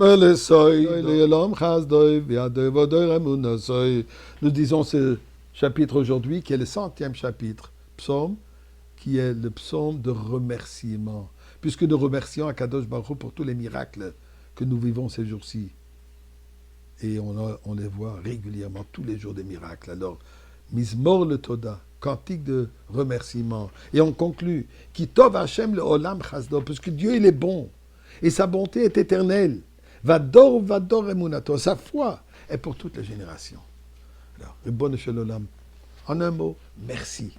Nous disons ce chapitre aujourd'hui qui est le 100e chapitre, psaume, qui est le psaume de remerciement. Puisque nous remercions Akadosh Baruch Hu pour tous les miracles que nous vivons ces jours-ci. Et on les voit régulièrement, tous les jours des miracles. Alors, Mizmor le Toda, cantique de remerciement. Et on conclut, Ki tov Hashem le olam chasdo, parce que Dieu il est bon, et sa bonté est éternelle. Vador, vador emunato, sa foi est pour toutes les générations. Alors, Ribbon Shel Olam, en un mot, merci.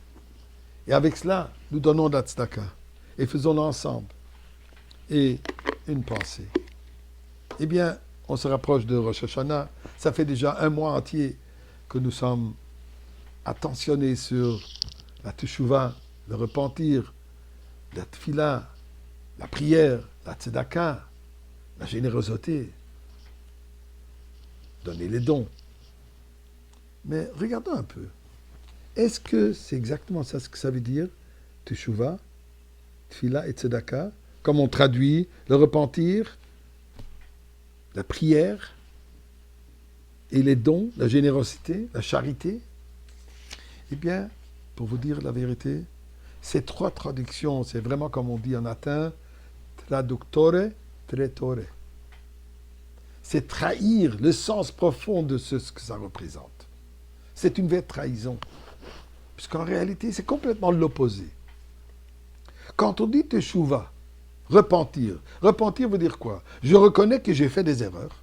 Et avec cela, nous donnons de la tzedaka, et faisons-le ensemble. Et une pensée. Eh bien, on se rapproche de Rosh Hashanah. Ça fait déjà un mois entier que nous sommes attentionnés sur la teshuva, le repentir, la tfila, la prière, la tzedaka, la générosité, donner les dons. Mais regardons un peu. Est-ce que c'est exactement ça ce que ça veut dire, teshuva, tfila et tzedaka, comme on traduit le repentir, la prière et les dons, la générosité, la charité? Eh bien, pour vous dire la vérité, ces trois traductions, c'est vraiment comme on dit en latin, traductore, tretore. C'est trahir le sens profond de ce que ça représente. C'est une vraie trahison. Puisqu'en réalité, c'est complètement l'opposé. Quand on dit teshuva, repentir veut dire quoi? Je reconnais que j'ai fait des erreurs.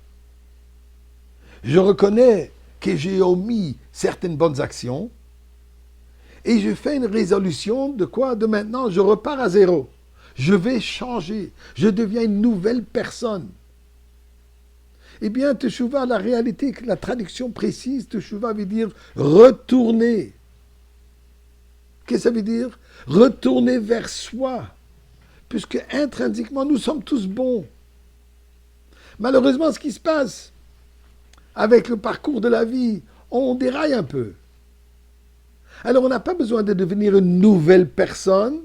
Je reconnais que j'ai omis certaines bonnes actions. Et je fais une résolution de quoi? De maintenant, je repars à zéro. Je vais changer. Je deviens une nouvelle personne. Eh bien, teshuva, la réalité, la traduction précise, teshuva veut dire retourner. Qu'est-ce que ça veut dire? Retourner vers soi. Puisque intrinsèquement, nous sommes tous bons. Malheureusement, ce qui se passe avec le parcours de la vie, on déraille un peu. Alors, on n'a pas besoin de devenir une nouvelle personne,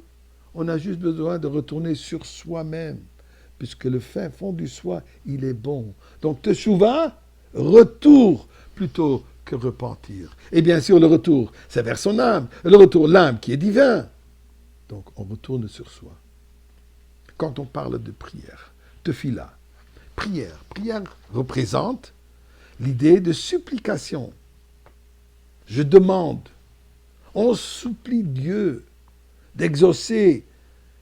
on a juste besoin de retourner sur soi-même, puisque le fin fond du soi, il est bon. Donc, teshuva, retour plutôt que repentir. Et bien sûr, le retour, c'est vers son âme. Le retour, l'âme qui est divin. Donc, on retourne sur soi. Quand on parle de prière, tefila, prière représente l'idée de supplication. Je demande. On supplie Dieu d'exaucer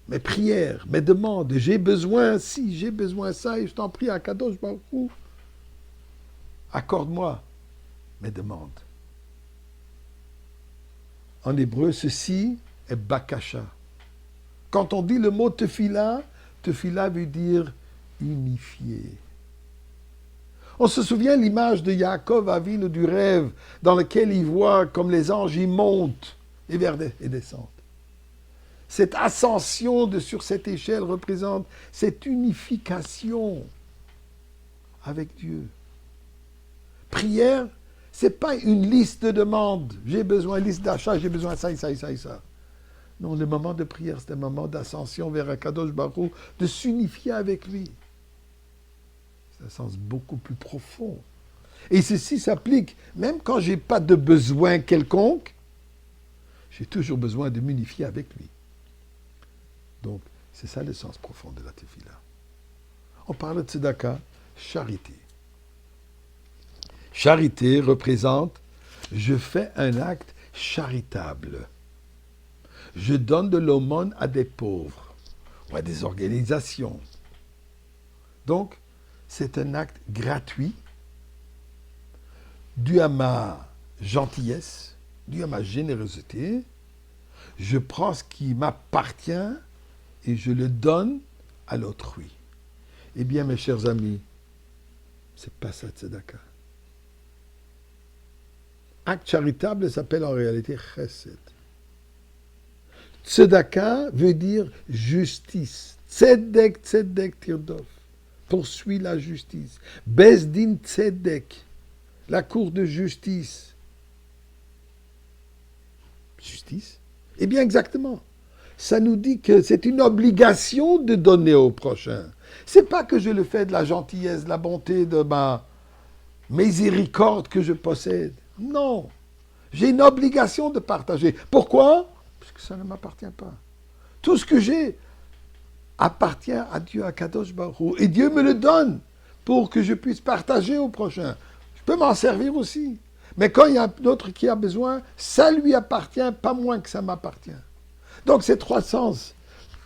mes prières, mes demandes. J'ai besoin ci, j'ai besoin ça, et je t'en prie, Akadosh Baruch Hu, accorde-moi mes demandes. En hébreu, ceci est bakasha. Quand on dit le mot tefila, tefila veut dire unifié. On se souvient l'image de Yaakov Avinu du rêve dans lequel il voit comme les anges y montent et descendent. Cette ascension sur cette échelle représente cette unification avec Dieu. Prière, ce n'est pas une liste de demandes. J'ai besoin, liste d'achat, j'ai besoin de ça et ça et ça et ça. Non, le moment de prière, c'est un moment d'ascension vers Akadosh Baruch Hu, de s'unifier avec lui. C'est un sens beaucoup plus profond. Et ceci s'applique même quand je n'ai pas de besoin quelconque, j'ai toujours besoin de m'unifier avec lui. Donc, c'est ça le sens profond de la tefila. On parle de tzedaka, charité. Charité représente, je fais un acte charitable. Je donne de l'aumône à des pauvres ou à des organisations. Donc, c'est un acte gratuit, dû à ma gentillesse, dû à ma générosité. Je prends ce qui m'appartient et je le donne à l'autrui. Eh bien, mes chers amis, c'est pas ça tzedaka. Acte charitable s'appelle en réalité chesed. Tzedaka veut dire justice. Tzedek, tzedek, tirdof. Poursuit la justice. Besdin tzedek. La cour de justice. Justice? Eh bien, exactement. Ça nous dit que c'est une obligation de donner au prochain. C'est pas que je le fais de la gentillesse, de la bonté, de ma miséricorde que je possède. Non. J'ai une obligation de partager. Pourquoi? Parce que ça ne m'appartient pas. Tout ce que j'ai appartient à Dieu, à Kadosh Baruch Hu. Et Dieu me le donne pour que je puisse partager au prochain. Je peux m'en servir aussi. Mais quand il y a un autre qui a besoin, ça lui appartient, pas moins que ça m'appartient. Donc ces trois sens,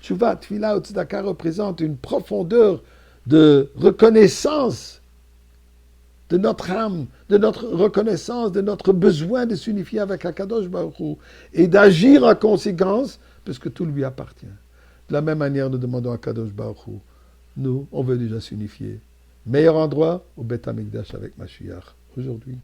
Teshuvah, Tefila, Tzedaka, représentent une profondeur de reconnaissance de notre âme, de notre reconnaissance, de notre besoin de s'unifier avec Akadosh Baruch Hu et d'agir en conséquence, parce que tout lui appartient. De la même manière, nous demandons à Akadosh Baruch Hu, nous, on veut déjà s'unifier. Meilleur endroit, au Beth Amikdash avec Mashiach, aujourd'hui.